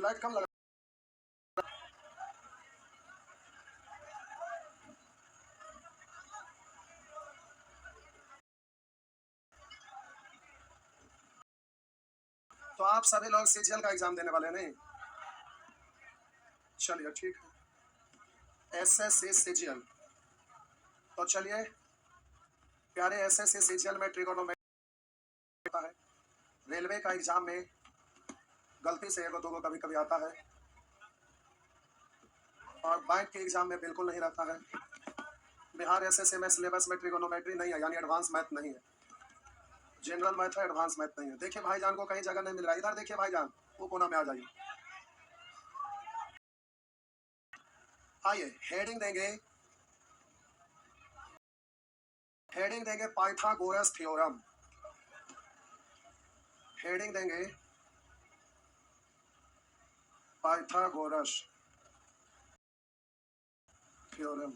Light कम लगा। तो आप सभी लोग सीजीएल का एग्जाम देने वाले नहीं? चलिए ठीक है। एसएससी सीजीएल, तो चलिए प्यारे एसएससी सीजीएल में ट्रिगोनोमेट्री है। रेलवे का एग्जाम में गलती से एगो दोगो कभी कभी आता है और बैंक के एग्जाम में बिल्कुल नहीं रहता है। बिहार एसएससी में सिलेबस में ट्रिगोनोमेट्री नहीं है, यानी एडवांस मैथ नहीं है। जनरल मैथ है, एडवांस मैथ नहीं है। देखिए भाईजान को कहीं जगह नहीं मिल रहा, इधर देखिए भाईजान, वो कोना में आ जाइए। आइए हेडिंग देंगे पाइथागोरस थ्योरम। हेडिंग देंगे पाइथागोरस थ्योरम।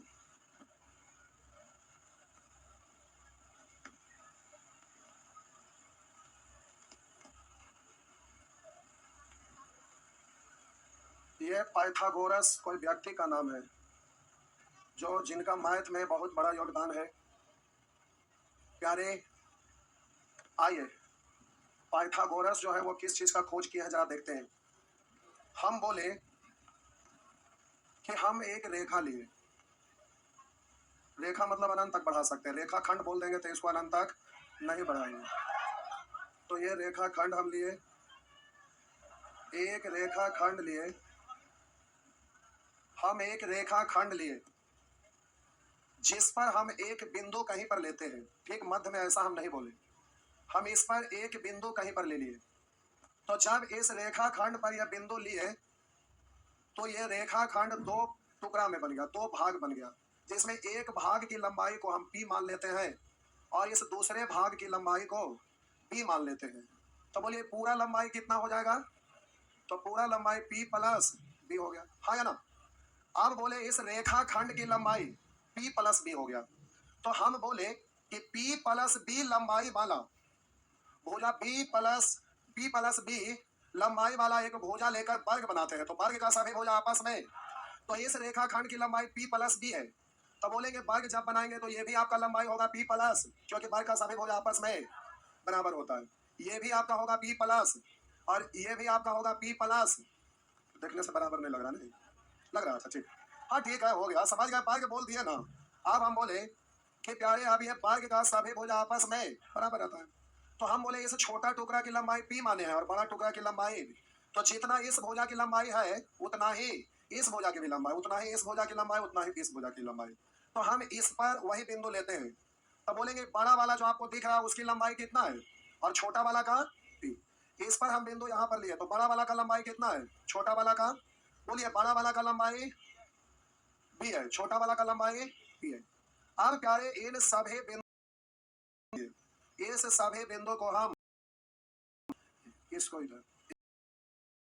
ये पाइथागोरस कोई व्यक्ति का नाम है जो जिनका मैथ में बहुत बड़ा योगदान है। प्यारे आइए पाइथागोरस जो है वो किस चीज का खोज किया है जरा देखते हैं। हम बोले कि हम एक रेखा लिए, रेखा मतलब अनंत तक बढ़ा सकते हैं। रेखा खंड बोल देंगे तो इसको अनंत तक नहीं बढ़ाएंगे। तो ये रेखा खंड हम लिए, एक रेखा खंड लिए, हम एक रेखा खंड लिए जिस पर हम एक बिंदु कहीं पर लेते हैं। ठीक मध्य में ऐसा हम नहीं बोले, हम इस पर एक बिंदु कहीं पर ले लिए। तो जब इस रेखा खंड पर यह बिंदु लिए तो यह रेखा खंड दो टुकड़ा में बन गया, दो भाग बन गया, जिसमें एक भाग की लंबाई को हम p मान लेते हैं और इस दूसरे भाग की लंबाई को p मान लेते हैं। तो बोलिए पूरा लंबाई कितना हो जाएगा? तो पूरा लंबाई p प्लस b हो गया, हाँ या ना? अब बोले इस रेखा खंड की लंबाई p प्लस b हो गया। तो हम बोले कि p प्लस b लंबाई वाला भुजा p प्लस b लंबाई वाला एक भुजा लेकर वर्ग बनाते हैं। तो वर्ग का सभी भुजा आपस में, तो इस रेखा खंड की लंबाई p प्लस b है। तो बोलेंगे वर्ग जब बनाएंगे तो ये भी आपका लंबाई होगा p प्लस, क्योंकि वर्ग का सभी भुजा आपस में बराबर होता है। ये भी आपका होगा p प्लस और ये भी आपका होगा p प्लस। देखने से बराबर नहीं लग रहा, नहीं लग रहा था? ठीक, हाँ ठीक है, हो गया, समझ गए, वर्ग बोल दिए ना। अब हम बोले कि प्यारे अब ये वर्ग का सभी भुजा आपस में बराबर रहता है। तो हम बोले इस छोटा टुकड़ा की लंबाई p माने हैं और बड़ा टुकड़ा की लंबाई, तो जितना इस भुजा की लंबाई है उतना ही इस भुजा की भी लंबाई, उतना ही इस भुजा की लंबाई, उतना ही इस भुजा की लंबाई। तो हम इस पर वही बिंदु लेते हैं। तो बोलेंगे बड़ा वाला जो आपको दिख रहा है उसकी लंबाई कितना है और छोटा वाला का p। इस पर हम बिंदु यहाँ पर लिए, तो बड़ा वाला का लंबाई कितना है, छोटा वाला का? बोलिए बड़ा वाला का लंबाई b है, छोटा वाला का लंबाई p है। अब प्यारे इन सभी बिंदु, इस सभी बिंदु को हम इसको इधर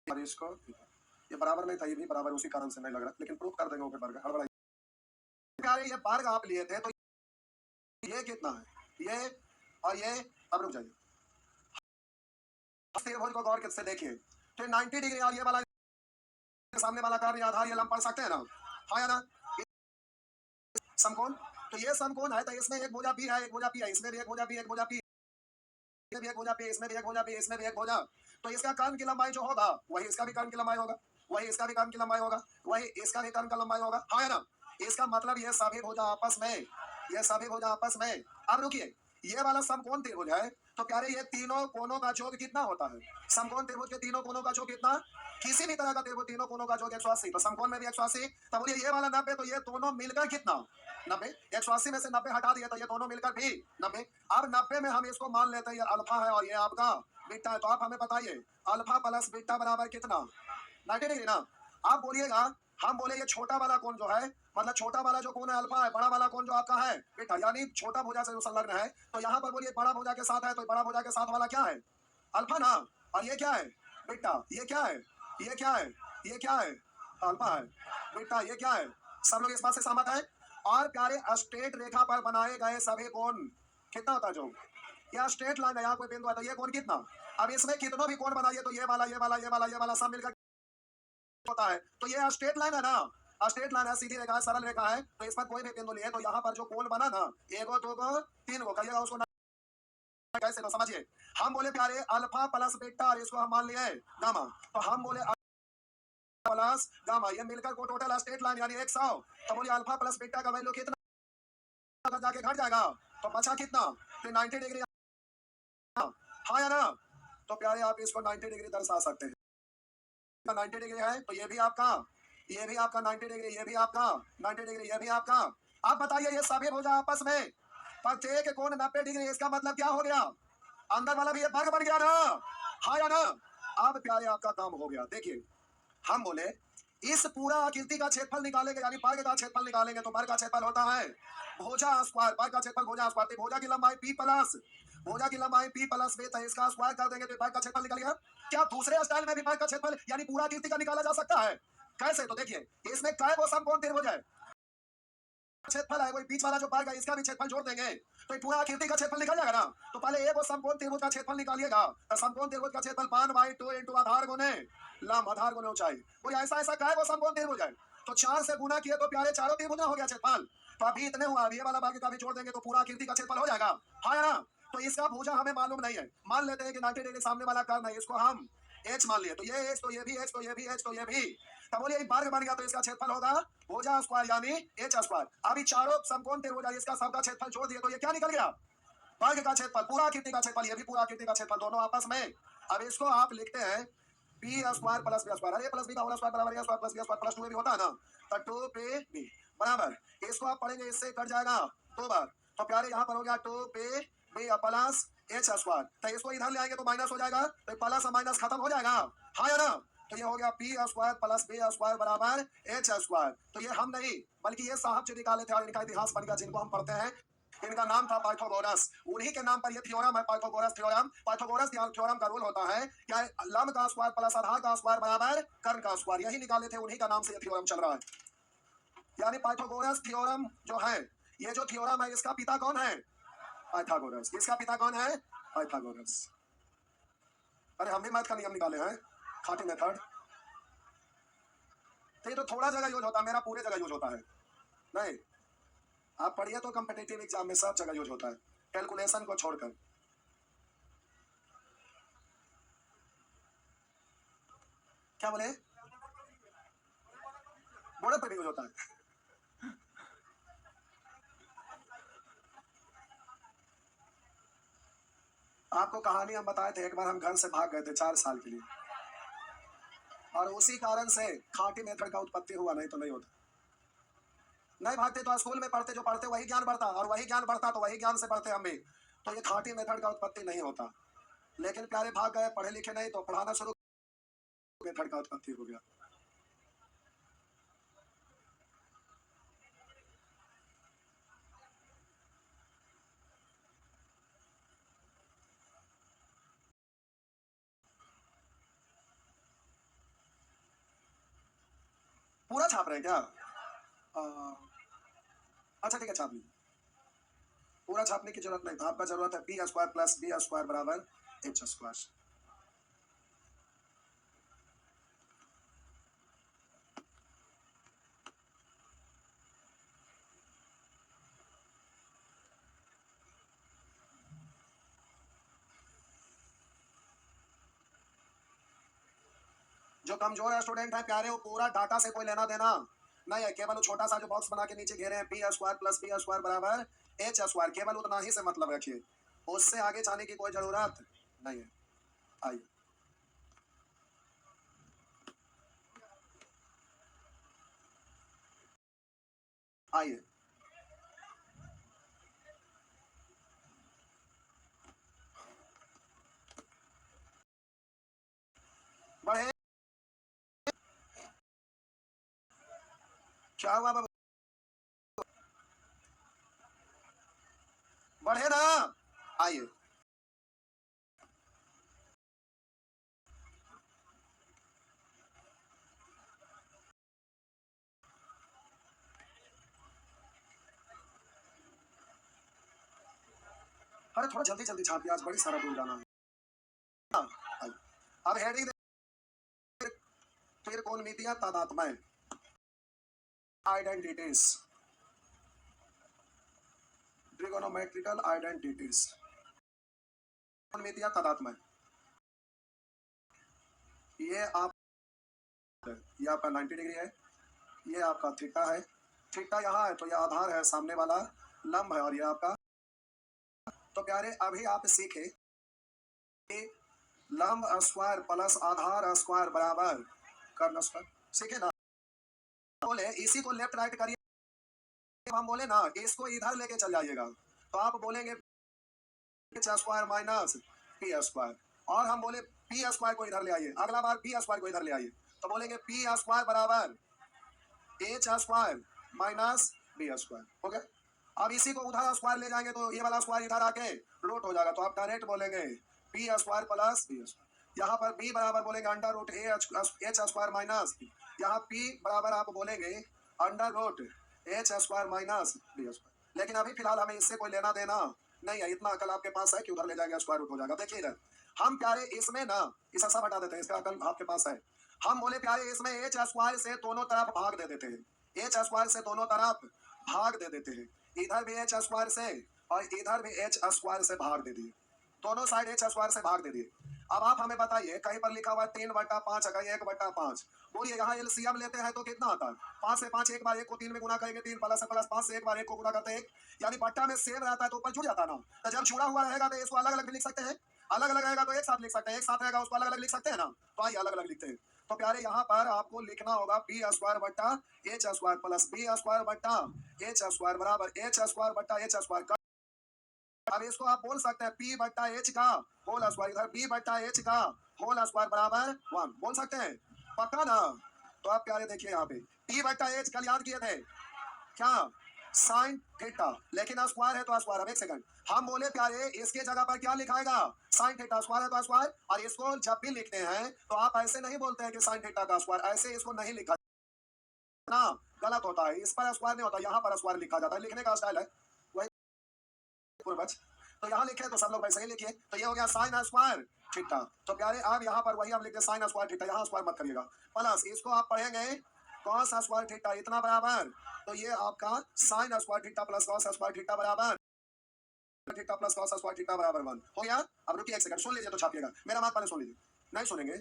और इसको इधर, ये बराबर नहीं था, ये भी बराबर, उसी कारण से नहीं लग रहा, लेकिन प्रूफ कर देंगे ओके वर्ग हड़बड़ाई। प्यारे ये वर्ग आप लिए थे तो ये कितना है, ये और ये। अब रुक जाइए, त्रिभुज को गौर से देखिए, तो 90 डिग्री और ये वाला सामने वाला कार्य आधार ये लंब पढ़ सकते हैं ना, हाँ या ना? समकोण, तो ये समकोण है, तो इसमें एक भुजा p है, एक भुजा p है, इसमें भी एक भुजा p, एक भुजा p, इसमें भी एक भुजा p, इसमें भी एक भुजा p, इसमें भी एक भुजा। तो इसका कर्ण की लंबाई जो होगा वही इसका भी कर्ण की लंबाई होगा, वही इसका भी कर्ण की लंबाई होगा, वही इसका भी कर्ण का लंबाई होगा, हाँ या ना? इसका मतलब ये सभी भुजा आपस में, ये सभी भुजा आपस में। अब रुकिए, ये वाला समकोण त्रिभुज है, तो प्यारे ये तीनों कोनों का योग कितना होता है? समकोण त्रिभुज के तीनों कोनों का योग कितना? किसी भी तरह का त्रिभुज तीनों कोनों का योग 180, तो समकोण में भी 180। तो बोलिए ये वाला 90, तो ये दोनों मिलकर कितना? 90। 180 में से 90 हटा दिए तो ये दोनों मिलकर भी 90। अब 90 में हम इसको मान लेते हैं ये अल्फा है और ये आपका बीटा है। तो आप हमें बताइए अल्फा प्लस बीटा बराबर कितना? 90 डिग्री ना। आप बोलिएगा, हम बोले ये छोटा वाला कोण जो है, मतलब छोटा वाला जो कोण है अल्फा है, बड़ा वाला कोण जो आपका है बीटा, यानी छोटा भुजा से जो संलग्न है। तो यहाँ पर बोलिए बड़ा भुजा के साथ है, तो बड़ा भुजा के साथ वाला क्या है? अल्फा ना। और ये क्या है? बीटा। ये क्या है? ये क्या है? ये क्या है? अल्फा है। बीटा ये क्या है? सब लोग इस बात से सहमत है? और प्यारे स्ट्रेट रेखा पर बनाए गए सभी कोण कितना होता है? जो यह स्ट्रेट लाइन है, यहाँ कोई बिंदु है, तो ये कोण कितना? अब इसमें कितनों भी कोण बनाइए तो ये वाला, ये वाला, ये वाला, ये वाला सब मिलकर होता है। तो ये स्ट्रेट लाइन है ना, स्ट्रेट लाइन है, सीधी रेखा है, सरल रेखा है, तो इस पर कोई भी बिंदु लिए तो यहाँ पर जो कोण बना ना, एक गो, दो गो, तीन गो, कहिएगा उसको कैसे, तो समझिए। हम बोले प्यारे अल्फा प्लस बीटा, और इसको हम मान लिए गामा, तो हम बोले प्लस गामा, ये मिलकर को टोटल स्ट्रेट लाइन यानी 100, तो बोलिए अल्फा प्लस बीटा का वैल्यू कितना जाके घट जाएगा, तो बचा कितना, तो 90 डिग्री, हाँ या ना। तो प्यारे आप इसको 90 डिग्री दर्शा सकते हैं, 90 डिग्री है, तो ये भी आपका, ये भी आपका 90 डिग्री, ये भी आपका 90 डिग्री, ये भी आपका। आप बताइए ये सभी भुजा आपस में प्रत्येक कोण 90 डिग्री, इसका मतलब क्या हो गया, अंदर वाला भी ये वर्ग बन गया ना, हाँ या ना। अब प्यारे आपका काम हो गया। देखिए हम बोले इस पूरा आकृति का क्षेत्रफल निकालेंगे, यानी वर्ग का क्षेत्रफल निकालेंगे, तो वर्ग का क्षेत्रफल होता है भुजा स्क्वायर, वर्ग का क्षेत्रफल भुजा स्क्वायर, भुजा की लंबाई p प्लस, भुजा की लंबाई p प्लस b, तो इसका स्क्वायर कर देंगे तो वर्ग का क्षेत्रफल निकल गया। क्या दूसरे स्टाइल में भी वर्ग का क्षेत्रफल यानी पूरा आकृति का निकाला जा सकता है, कैसे, तो देखिए इसमें कै वो समकोण त्रिभुज है, क्षेत्रफल है, कोई बीच वाला जो वर्ग है इसका भी क्षेत्रफल जोड़ देंगे तो ये पूरा आकृति का क्षेत्रफल निकल जाएगा ना। तो पहले एक वो समकोण त्रिभुज का क्षेत्रफल निकालिएगा, तो समकोण त्रिभुज का क्षेत्रफल 1/2 इनटू आधार गुने लंब, आधार गुने ऊंचाई, कोई ऐसा ऐसा कै वो समकोण त्रिभुज है, तो 4 से गुना किए तो प्यारे चारों त्रिभुज हो गया क्षेत्रफल। तो अभी इतने हुआ, अभी ये वाला भाग का भी जोड़ देंगे तो पूरा आकृति का क्षेत्रफल हो जाएगा, हाँ ना। तो इसका भुजा हमें मालूम नहीं है, मान लेते हैं कि 90 डिग्री सामने वाला कर्ण है, इसको हम h मान लिए, तो ये h, तो ये भी h, तो ये भी h, तो ये भी, तब बोलिए वर्ग बन गया, तो इसका क्षेत्रफल होगा भुजा स्क्वायर यानी h स्क्वायर। अभी चारों समकोण त्रिभुज इसका सबका क्षेत्रफल जोड़ दिए तो ये क्या निकल गया, वर्ग का क्षेत्रफल, पूरा आकृति का क्षेत्रफल, ये भी पूरा आकृति का क्षेत्रफल, दोनों आपस में। अब इसको आप लिखते हैं b square plus B square, अरे प्लस बी का होल स्क्वायर बराबर a square plus B square plus 2 भी होता है ना, तो 2 पे बी बराबर, इसको आप पढ़ेंगे इससे कट जाएगा 2 बार, तो प्यारे यहाँ पर हो गया 2 पे बी प्लस एच स्क्वायर, तो इसको इधर ले आएंगे तो माइनस हो जाएगा, तो प्लस और माइनस खत्म हो जाएगा, हाँ या ना। तो ये हो गया P square plus B square बराबर एच स्क्वायर। तो ये हम नहीं बल्कि ये साहब जो निकाले थे और इनका इतिहास बन गया, जिनको हम पढ़ते हैं, इनका नाम था पाइथागोरस, उन्हीं के नाम पर यह थ्योरम है पाइथागोरस थ्योरम। पाइथागोरस थ्योरम का रूल होता है क्या, लंब का स्क्वायर प्लस आधार का स्क्वायर बराबर कर्ण का स्क्वायर, यही निकाले थे, उन्हीं का नाम से यह थ्योरम चल रहा है। यानी पाइथागोरस थ्योरम जो है, ये जो थ्योरम है इसका पिता कौन है, पाइथागोरस, इसका पिता कौन है, पाइथागोरस। अरे हम भी मैथ का नियम निकाले हैं, खाटी मेथड, तो ये तो थोड़ा जगह यूज होता है, मेरा पूरे जगह यूज होता है, नहीं आप पढ़िए तो कॉम्पिटिटिव एग्जाम में सब जगह यूज होता है, कैलकुलेशन को छोड़कर। क्या बोले, बोर्ड पर भी यूज होता है। आपको कहानी हम बताए थे, एक बार हम घर से भाग गए थे 4 साल के लिए, और उसी कारण से खाटी मेथड का उत्पत्ति हुआ, नहीं तो नहीं होता। नहीं भागते तो स्कूल में पढ़ते, जो पढ़ते वही ज्ञान बढ़ता, और वही ज्ञान बढ़ता तो वही ज्ञान से पढ़ते हम भी, तो ये खाटी मेथड का उत्पत्ति नहीं होता। लेकिन प्यारे भाग गए, पढ़े लिखे नहीं, तो पढ़ाना शुरू, मेथड का उत्पत्ति हो गया। पूरा छाप रहे क्या, अच्छा ठीक है छाप लीजिए, पूरा छापने की जरूरत नहीं था, आपका जरूरत है P square plus B square बराबर एच स्क्वायर। जो कमजोर स्टूडेंट है प्यारे, वो पूरा डाटा से कोई लेना देना नहीं है, केवल छोटा सा जो बॉक्स बना के नीचे घेरे हैं P square plus B square बराबर एच स्क्वायर, केवल उतना ही से मतलब रखिए, उससे आगे जाने की कोई जरूरत नहीं है। आइए आइए, बढ़े, क्या हुआ बाबू, बढ़े ना, आइए। अरे थोड़ा जल्दी जल्दी छापिए, आज बड़ी सारा दूर जाना है। हाँ, आइए। अब हेडिंग, फिर कोई त्रिकोणमितीय तादात्म्य आइडेंटिटीज, ट्रिगोनोमेट्रिकल आइडेंटिटीज, त्रिकोणमितीय तादात्म्य, ये आपका 90 डिग्री है, ये आपका थीटा है, थीटा यहाँ है तो ये आधार है, सामने वाला लंब है, और ये आपका। तो प्यारे अभी आप सीखे लंब स्क्वायर प्लस आधार स्क्वायर बराबर कर्ण स्क्वायर, सीखे ना। बोले इसी को लेफ्ट राइट करिए, हम बोले ना इसको इधर लेके चल जाइएगा तो आप बोलेंगे स्क्वायर माइनस पी स्क्वायर, और हम बोले पी स्क्वायर को इधर ले आइए, अगला बार पी स्क्वायर को इधर ले आइए तो बोलेंगे पी स्क्वायर बराबर H square minus B square, हो गया। अब इसी को उधर स्क्वायर ले जाएंगे तो ये वाला स्क्वायर इधर आके रूट हो जाएगा, तो आप डायरेक्ट बोलेंगे P square plus B square. यहाँ पर बी बराबर बोलेंगे under root H square minus, यहाँ पी बराबर आप बोलेंगे under root H square minus B square. लेकिन अभी फिलहाल हमें इससे कोई लेना देना नहीं है, इतना अकल आपके पास है कि उधर ले जाएंगे स्क्वायर रूट हो जाएगा। देखिए इधर हम प्यारे इसमें ना इस सब हटा देते हैं, इसका अकल आपके पास है। हम बोले प्यारे इसमें एच स्क्वायर से दोनों तरफ भाग दे देते हैं, एच स्क्वायर से दोनों तरफ भाग दे देते हैं, इधर भी एच स्क्वायर से और इधर भी एच स्क्वायर से भाग दे दिए, दोनों साइड एच स्क्वायर से भाग दे दिए। अब आप हमें बताइए कहीं पर लिखा हुआ 3/5, कहीं 1/5, बोलिए यहाँ एलसीएम लेते हैं तो कितना आता है? 5 से 5, एक बार 1 को 3 में गुना करेंगे 3 प्लस 5 से एक बार 1 को गुना करते हैं 1, यानी बट्टा में सेम रहता है तो ऊपर जुड़ जाता है ना। तो जब जुड़ा हुआ रहेगा तो इसको अलग अलग भी लिख सकते हैं, अलग अलग रहेगा तो एक साथ लिख सकते हैं, एक साथ रहेगा उसको अलग अलग लिख सकते हैं ना। तो आइए अलग अलग लिखते हैं। तो प्यारे यहाँ पर आपको लिखना होगा बी स्क्वायर बट्टा H square plus B square बट्टा एच स्क्वायर बराबर एच स्क्वायर बट्टा एच स्क्वायर। अब इसको आप बोल सकते हैं पी बट्टा एच का होल स्क्वायर, इधर बी बट्टा एच का होल स्क्वायर बराबर 1 बोल सकते हैं, पक्का ना। तो आप प्यारे देखिए यहाँ पे पी बट्टा एच कल याद किए थे क्या, साइन थीटा, लेकिन स्क्वायर है तो स्क्वायर। अब एक सेकंड, हम बोले प्यारे इसके जगह पर क्या लिखाएगा, साइन थीटा, स्क्वायर है तो स्क्वायर। और इसको जब भी लिखते हैं तो आप ऐसे नहीं बोलते हैं कि साइन थीटा का स्क्वायर, ऐसे इसको नहीं लिखा ना, गलत होता है। इस पर स्क्वायर नहीं होता, यहाँ पर स्क्वायर लिखा जाता है, लिखने का स्टाइल है वही पूर्वज। तो यहाँ लिखे तो सब लोग वैसे ही लिखिए, तो ये हो गया साइन स्क्वायर थीटा। तो प्यारे आप यहाँ पर वही हम लिखते हैं साइन स्क्वायर थीटा, यहाँ स्क्वायर मत करिएगा, प्लस इसको आप पढ़ेंगे कॉस स्क्वायर थीटा इतना बराबर, तो ये आपका sine square theta plus cos square theta बराबर theta plus cos square theta बराबर 1 हो गया। अब रुकिए एक सेकंड, सुन लीजिए तो छापिएगा, मेरा बात पहले सुन लीजिए, नहीं सुनेंगे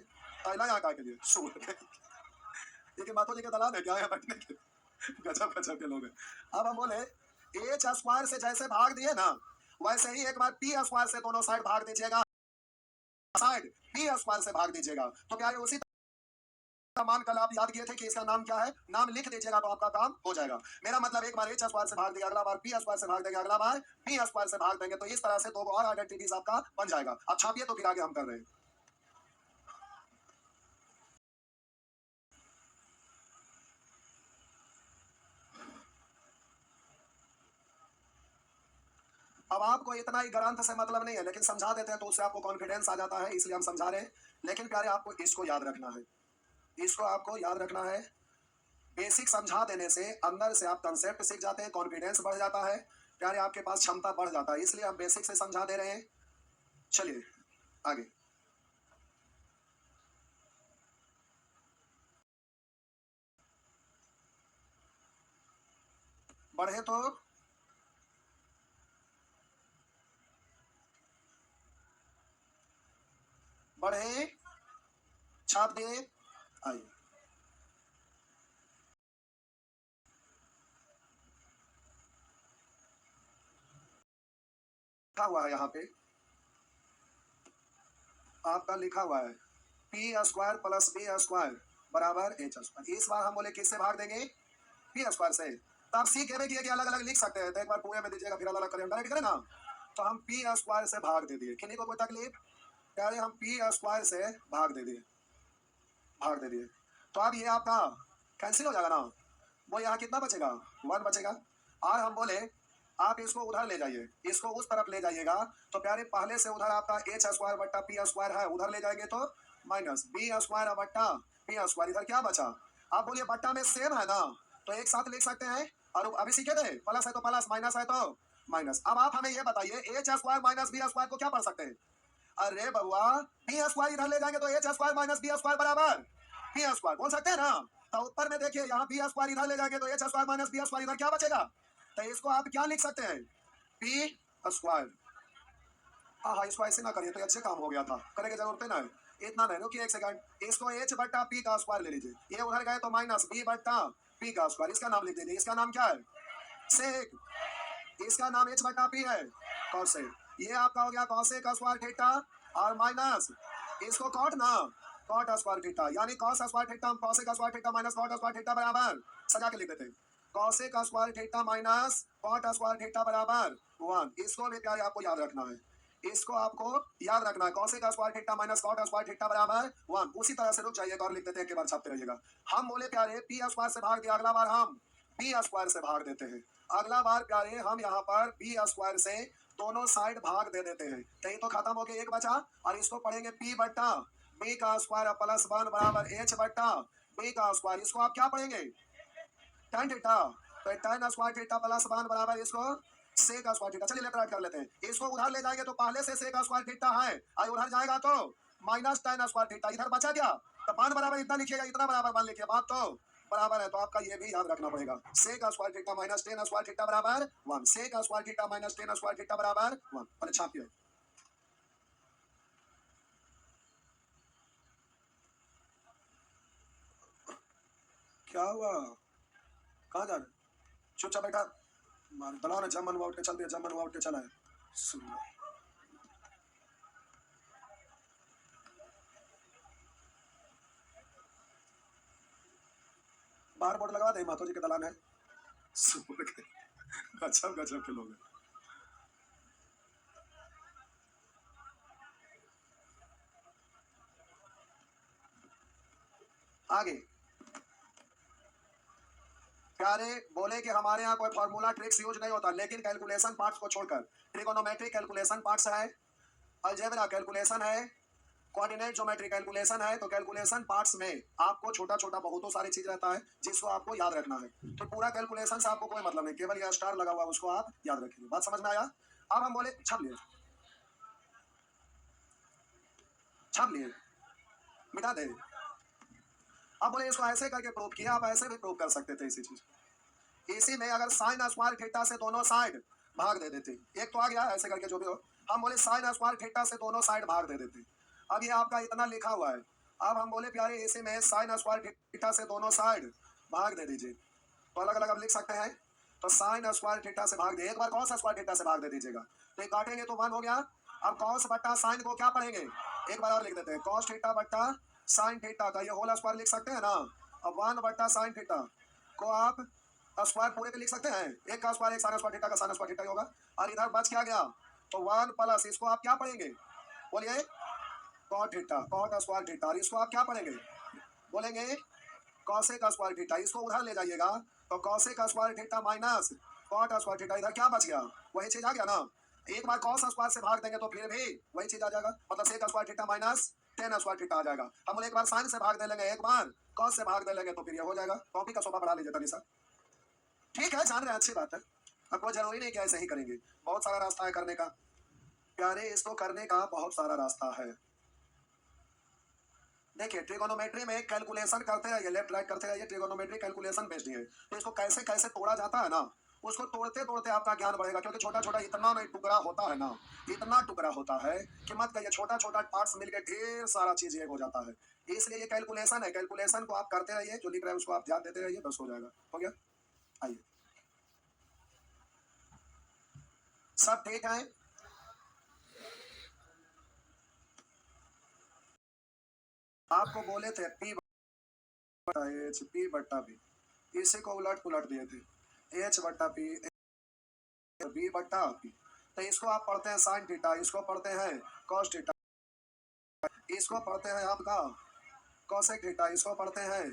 पहला यहाँ के लिए सुन देखिए मातो जी के दलाल है क्या है बैठने के, गजब गजब के लोग हैं। अब हम बोले एच स्क्वायर से जैसे भाग दिए ना, वैसे ही एक बार पी स्क्वायर से दोनों साइड भाग दीजिएगा, साइड पी स्क्वायर से भाग दीजिएगा। तो क्या उसी मान कल आप याद किए थे कि इसका नाम क्या है, नाम लिख दीजिएगा तो आपका काम हो जाएगा। मेरा मतलब एक बार एच स्क्वायर से भाग देंगे, अगला बार पी स्क्वायर से भाग देंगे, अगला बार पी स्क्वायर से भाग देंगे, तो इस तरह से दो और आइडेंटिटीज आपका बन जाएगा। अब छापिए तो फिर आगे हम कर रहे हैं। अब आपको इतना ही ग्रंथ से मतलब नहीं है, लेकिन समझा देते हैं तो उससे आपको कॉन्फिडेंस आ जाता है, इसलिए हम समझा रहे हैं। लेकिन प्यारे आपको इसको याद रखना है, इसको आपको याद रखना है। बेसिक समझा देने से अंदर से आप कंसेप्ट सीख जाते हैं, कॉन्फिडेंस बढ़ जाता है, प्यारे आपके पास क्षमता बढ़ जाता है, इसलिए हम बेसिक से समझा दे रहे हैं। चलिए आगे बढ़े तो बढ़े, छाप दिए, आइए लिखा हुआ है यहाँ पे, आपका लिखा हुआ है P square plus B square बराबर एच स्क्वायर। इस बार हम बोले किससे भाग देंगे, पी स्क्वायर से। तो आप सीख गए कि अलग अलग लिख सकते हैं, तो एक बार पूरे में दीजिएगा फिर अलग अलग करें, डायरेक्ट करें ना। तो हम पी स्क्वायर से भाग दे दिए, किन्हीं को कोई तकलीफ, यानी हम पी स्क्वायर से भाग दे दिए, भाग दे दिए। तो अब ये आपका कैंसिल हो जाएगा ना, वो यहाँ कितना बचेगा, 1 बचेगा। और हम बोले आप इसको उधर ले जाइए, इसको उस तरफ ले जाइएगा, तो प्यारे पहले से उधर आपका एच स्क्वायर बट्टा पी स्क्वायर है, उधर ले जाएंगे तो माइनस बी स्क्वायर बट्टा पी स्क्वायर, इधर क्या बचा। आप बोलिए बट्टा में सेम है ना, तो एक साथ लिख सकते हैं। और अभी सीखे थे प्लस है तो प्लस, माइनस है तो माइनस। अब आप हमें ये बताइए H square minus B square को क्या पढ़ सकते हैं। अरे बउआ पी स्क्वायर इधर ले जाएंगे तो H square minus B square बराबर बी स्क्वायर बोल सकते हैं ना। तो उत्तर में देखिए यहाँ बी स्क्वायर इधर ले जाएंगे तो H square minus B square इधर क्या बचेगा। तो इसको आप क्या लिख सकते हैं, बी स्क्वायर। हाँ इसको ऐसे ना करिए तो अच्छे काम हो गया था, करने की जरूरत है ना। इतना नहीं रुकिए एक सेकंड, इसको एच बट्टा पी का स्क्वायर ले लीजिए, ये उधर गए तो माइनस बी बट्टा पी का स्क्वायर, इसका नाम लिख दीजिए। इसका नाम क्या है, सेक। इसका नाम एच बट्टा पी है, कॉसेक। ये आपका हो गया कॉसेक का स्क्वायर थीटा और माइनस इसको कॉट ना, कॉट स्क्वायर थीटा, यानी कॉस स्क्वायर थीटा कॉसेक का square theta minus cot square theta बराबर सजा के लिख देते हैं, कॉसेक का square theta minus cot square theta बराबर 1। इसको भी प्यारे आपको याद रखना है, इसको आपको याद रखना है, कॉसेक का square theta minus cot square theta बराबर 1। उसी तरह से रुक जाइए और लिख देते हैं, एक बार छापते रहिएगा। हम बोले प्यारे पी स्क्वायर से भाग दिया, अगला बार हम बी स्क्वायर से भाग देते हैं। अगला बार प्यारे हम यहाँ पर बी स्क्वायर से दोनों साइड भाग दे देते हैं, कहीं तो खत्म हो गया, एक बचा और इसको पढ़ेंगे पी बट्टा बी का स्क्वायर प्लस 1 बराबर एच बट्टा बी का स्क्वायर। इसको आप क्या पढ़ेंगे, tan थीटा, तो tan स्क्वायर थीटा प्लस 1 बराबर इसको सेक स्क्वायर थीटा। चलिए लेफ्ट राइट कर लेते हैं, इसको उधर ले जाएंगे तो पहले से सेक स्क्वायर थीटा है, और उधर जाएगा तो माइनस tan स्क्वायर थीटा, इधर बचा क्या, तो 1 बराबर इतना लिखिएगा, इतना बराबर 1 लिखिए, बात तो बराबर है। तो आपका ये भी याद रखना पड़ेगा, sec square theta minus tan square theta बराबर 1, sec square theta minus tan square theta बराबर 1। अरे छापिए, क्या हुआ, कहाँ जा रहे, चुपचाप बैठा दलाव ने जम मनवा उठ के चल दिया, जम मनवा उठ के चला है। सुन लो, बाहर बोर्ड लगवा दे, मातो जी के दलान है। गजब गजब के लोग हैं। आगे प्यारे बोले कि हमारे यहाँ कोई फॉर्मूला ट्रिक्स यूज नहीं होता, लेकिन कैलकुलेशन पार्ट्स को छोड़कर ट्रिगोनोमेट्री कैलकुलेशन पार्ट्स है, अलजेब्रा कैलकुलेशन है, कोऑर्डिनेट ज्योमेट्री कैलकुलेशन है। तो कैलकुलेशन पार्ट्स में आपको छोटा छोटा बहुत सारी चीज रहता है जिसको आपको याद रखना है। तो पूरा कैलकुलेशन से आपको कोई मतलब नहीं, केवल यह स्टार लगा हुआ उसको आप याद रखिए। बात समझ में आया। अब हम बोले छाप लिए, छाप लिए, मिटा दे। अब बोले इसको ऐसे करके प्रूव किया, आप ऐसे भी प्रूव कर सकते थे इसी चीज। इसी में अगर साइन स्क्वायर थीटा से दोनों साइड भाग दे देते, एक तो आ गया ऐसे करके जो भी हो, हम बोले साइन स्क्वायर थीटा से दोनों साइड भाग दे देते। अब ये आपका इतना लिखा हुआ है, अब हम बोले प्यारे इसी में साइन स्क्वायर थीटा से दोनों साइड भाग दे दीजिए, तो अलग अलग अब लिख सकते हैं। तो साइन स्क्वायर थीटा से भाग दे, एक बार कॉस स्क्वायर थीटा से भाग दे दीजिएगा, तो ये काटेंगे तो 1 हो गया। अब कॉस बट्टा साइन को क्या पढ़ेंगे, एक बार और लिख देते हैं, कॉस थीटा बट्टा साइन थीटा का ये होल स्क्वायर लिख सकते हैं ना। अब 1 बट्टा साइन थीटा को आप स्क्वायर पूरे के लिख सकते हैं, एक का स्क्वायर एक साइन स्क्वायर थीटा का साइन स्क्वायर थीटा ही होगा, और इधर बच क्या गया, तो 1 प्लस इसको आप क्या पढ़ेंगे, बोलिए cot theta, cot square theta, और इसको आप क्या पढ़ेंगे, बोलेंगे कॉसेक स्क्वायर थीटा। इसको उधर ले जाइएगा तो cosec square theta minus cot square theta, इधर क्या बच गया, वही चीज आ गया ना। एक बार कॉस स्क्वायर से भाग देंगे तो फिर भी वही चीज आ जाएगा, मतलब sec square theta minus tan square theta आ जाएगा। हम एक बार साइन से भाग दे लेंगे, एक बार कॉस से भाग दे लेंगे, तो फिर ये हो जाएगा। कॉपी का शोभा बढ़ा लीजिए तनी सा, ठीक है, जान रहे हैं, अच्छी बात है। आपको जरूरी नहीं कि ऐसे ही करेंगे, बहुत सारा रास्ता है करने का प्यारे, इसको करने का बहुत सारा रास्ता है। देखिए ट्रिगोनोमेट्री में कैलकुलेशन करते रहिए, लेफ्ट राइट करते रहिए, ट्रिगोनोमेट्री कैलकुलेशन बेस्ड है। तो इसको कैसे कैसे तोड़ा जाता है ना, उसको तोड़ते तोड़ते आपका ज्ञान बढ़ेगा, क्योंकि छोटा छोटा इतना नहीं टुकड़ा होता है ना, इतना टुकड़ा होता है कि मत कहिए, छोटा छोटा पार्ट्स मिलकर ढेर सारा चीज एक हो जाता है। इसलिए ये कैलकुलेशन है, कैलकुलेशन को आप करते रहिए, जो लिख रहे हैं उसको आप ध्यान देते रहिए, बस हो जाएगा। हो गया, आइए सब ठीक है। आपको बोले थे पी बट्टा एच, पी बट्टा बी, इसी को उलट पुलट दिए थे, एच बट्टा पी बी बट्टा पी। तो इसको आप पढ़ते हैं साइन थीटा, इसको पढ़ते हैं कॉस थीटा, इसको पढ़ते हैं आपका कॉसेक थीटा, इसको पढ़ते हैं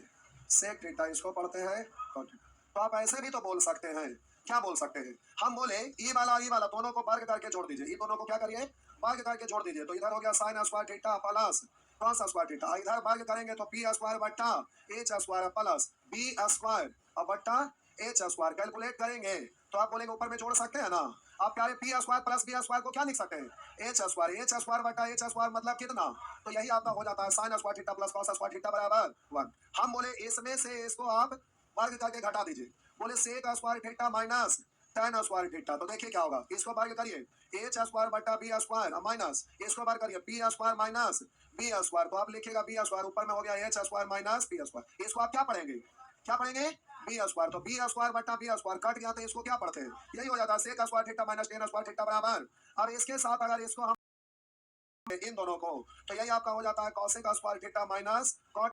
सेक थीटा, इसको पढ़ते हैं कॉट थीटा। तो आप ऐसे भी तो बोल सकते हैं, क्या बोल सकते हैं, हम बोले ई वाला दोनों को वर्ग करके जोड़ दीजिए, ई दोनों को क्या करिए, वर्ग करके जोड़ दीजिए। तो इधर हो गया sine square theta plus cos square theta, इधर वर्ग करेंगे तो पी स्क्वायर बट्टा H square plus B square और बट्टा एच स्क्वायर। कैलकुलेट करेंगे तो आप बोलेंगे ऊपर में जोड़ सकते हैं ना, आप प्यारे P square plus B square को क्या लिख सकते हैं, एच स्क्वायर बटा एच स्क्वायर मतलब कितना, तो यही आपका हो जाता है sine square theta plus cos square theta बराबर 1। हम बोले इसमें से इसको आप वर्ग करके घटा दीजिए, बोले sec square theta minus tan square theta, तो देखिए क्या होगा, इसको वर्ग करिए एच स्क्वायर बटा बी स्क्वायर माइनस इसको वर्ग करिए P square minus B square, तो आप लिखिएगा बी स्क्वायर ऊपर में हो गया H square minus P square, इसको आप क्या पढ़ेंगे, क्या पढ़ेंगे बी स्क्वायर, तो बी स्क्वायर बटा बी स्क्वायर कट गया, तो इसको क्या पढ़ते हैं, यही हो जाता है sec square theta minus tan square theta बराबर। अब इसके साथ अगर इसको हम इन दोनों को, तो यही आपका हो जाता है cosec square theta minus cot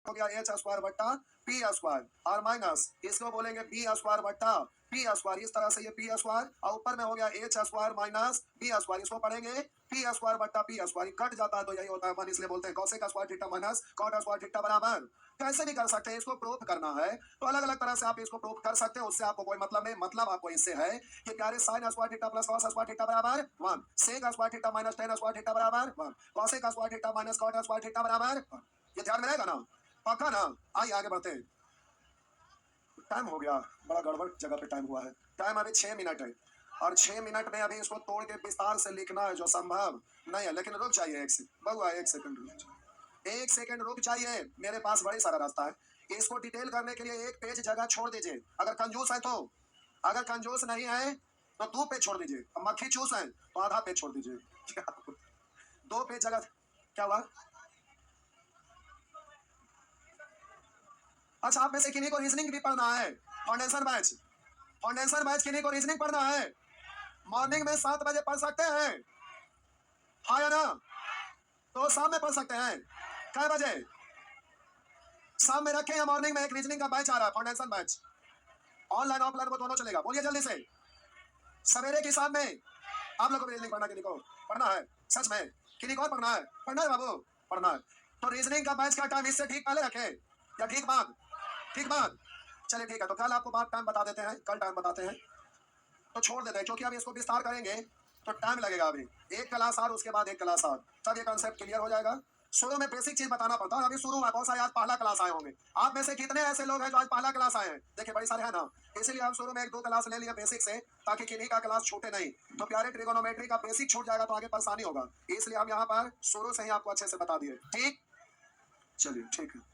हो गया एच स्क्वायर बट्टा पी स्क्वायर और माइनस इसको बोलेंगे बी स्क्वायर बट्टा पी स्क्वायर, इस तरह से ये पी स्क्वायर और ऊपर में हो गया H square minus B square, इसको पढ़ेंगे पी स्क्वायर बट्टा पी स्क्वायर, कट जाता है तो यही होता है वन, इसलिए बोलते हैं cosec square theta minus cot square theta बराबर। कैसे भी कर सकते हैं, इसको प्रूफ करना है तो अलग अलग तरह से आप इसको प्रूफ कर सकते हैं, उससे आपको कोई मतलब नहीं, मतलब आपको इससे है कि प्यारे sine square theta plus cos square theta बराबर 1, sec square theta minus tan square theta बराबर 1, cosec square theta minus cot square theta बराबर 1। ये ध्यान में रहेगा ना, पक्का ना। आइए आगे बढ़ते हैं, टाइम हो गया, बड़ा गड़बड़ जगह पे टाइम हुआ है, टाइम अभी 6 मिनट है और 6 मिनट में अभी इसको तोड़ के विस्तार से लिखना है जो संभव नहीं है, लेकिन रुक जाइए एक सेकंड बउआ, एक सेकंड रुक जाइए, एक सेकंड रुक जाइए, मेरे पास बड़ी सारा रास्ता है, इसको डिटेल करने के लिए एक पेज जगह छोड़ दीजिए, अगर कंजूस है तो, अगर कंजूस नहीं है तो 2 पेज छोड़ दीजिए, मक्खी चूस है तो आधा पेज छोड़ दीजिए 2 पेज जगह, क्या हुआ। अच्छा आप में से किन्हीं को रीजनिंग भी पढ़ना है, फाउंडेशन बैच किन्हीं को रीजनिंग पढ़ना है, मॉर्निंग में 7 बजे पढ़ सकते हैं, हाँ या ना, तो शाम में पढ़ सकते हैं, कै बजे, शाम में रखें या मॉर्निंग में एक रीजनिंग का बैच आ रहा है, फाउंडेशन बैच, ऑनलाइन ऑफलाइन वो दोनों चलेगा, बोलिए जल्दी से, सवेरे की शाम में आप लोगों को रीजनिंग पढ़ना, किन्हीं को पढ़ना है, सच में किन्हीं को पढ़ना है बाबू, पढ़ना है, तो रीजनिंग का बैच का टाइम इससे ठीक पहले रखें या ठीक बाद, ठीक बात, चलिए ठीक है, तो कल आपको बात टाइम बता देते हैं, कल टाइम बताते हैं, तो छोड़ देते हैं क्योंकि अभी इसको विस्तार करेंगे तो टाइम लगेगा, अभी एक क्लास और उसके बाद एक क्लास और, तब ये कॉन्सेप्ट क्लियर हो जाएगा। शुरू में बेसिक चीज बताना पड़ता है, अभी शुरू हुआ, बहुत सारे आज पहला क्लास आए होंगे, आप में से कितने ऐसे लोग हैं जो आज पहला क्लास आए हैं, देखिए बड़ी सारे हैं ना, इसीलिए हम शुरू में 1-2 क्लास ले लिया बेसिक से, ताकि किन्हीं का क्लास छूटे नहीं, तो प्यारे ट्रिगोनोमेट्री का बेसिक छूट जाएगा तो आगे परेशानी होगा, इसलिए हम यहाँ पर शुरू से ही आपको अच्छे से बता दिए, ठीक, चलिए ठीक है।